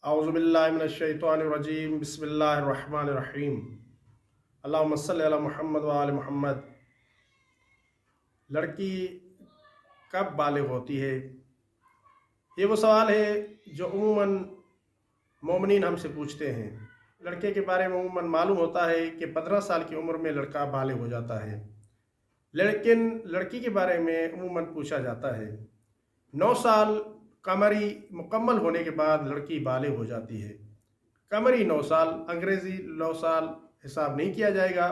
अऊज़ु बिल्लाहि मिनश्शैतानिर्रजीम बिस्मिल्लाहिर्रहमानिर्रहीम अल्लाहुम्मा सल्लि अला मुहम्मद व आले मुहम्मद। लड़की कब बालिग होती है? ये वो सवाल है जो अमूमन मोमिनीन हमसे पूछते हैं। लड़के के बारे में अमूमन मालूम होता है कि 15 साल की उम्र में लड़का बालिग हो जाता है, लेकिन लड़की के बारे में अमूमन पूछा जाता है 9 साल कमरी मुकम्मल होने के बाद लड़की बालिग हो जाती है। कमरी 9 साल, अंग्रेज़ी 9 साल हिसाब नहीं किया जाएगा,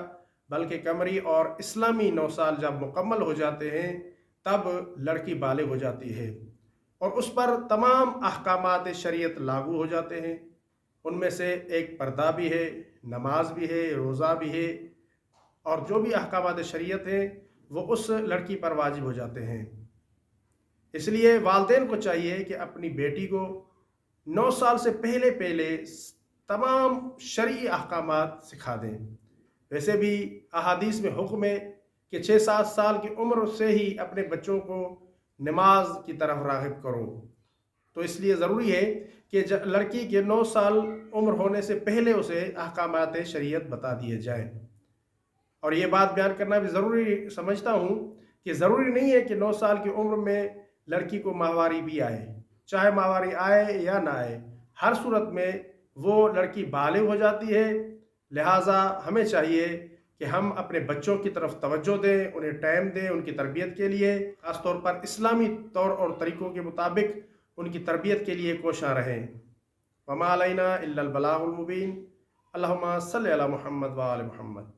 बल्कि कमरी और इस्लामी 9 साल जब मुकम्मल हो जाते हैं तब लड़की बालिग हो जाती है और उस पर तमाम अहकामात शरीयत लागू हो जाते हैं। उनमें से एक पर्दा भी है, नमाज भी है, रोज़ा भी है और जो भी अहकामात शरीयत हैं वो उस लड़की पर वाजिब हो जाते हैं। इसलिए वालिदैन को चाहिए कि अपनी बेटी को 9 साल से पहले पहले तमाम शरई अहकामात सिखा दें। वैसे भी अहादीस में हुक्म है कि 6-7 साल की उम्र से ही अपने बच्चों को नमाज की तरफ राग़िब करो। तो इसलिए ज़रूरी है कि लड़की के 9 साल उम्र होने से पहले उसे अहकामात शरीयत बता दिए जाएं। और ये बात बयान करना भी ज़रूरी समझता हूँ कि ज़रूरी नहीं है कि 9 साल की उम्र में लड़की को माहवारी भी आए। चाहे माहवारी आए या ना आए, हर सूरत में वो लड़की बालिग हो जाती है। लिहाजा हमें चाहिए कि हम अपने बच्चों की तरफ तवज्जो दें, उन्हें टाइम दें उनकी तरबियत के लिए, ख़ास तौर पर इस्लामी तौर और तरीक़ों के मुताबिक उनकी तरबियत के लिए कोशां रहें। वमा अलैना इल्लल बलागुल मुबीन। अल्लाहुम्मा सल्लि अला मुहम्मद व आले मुहम्मद।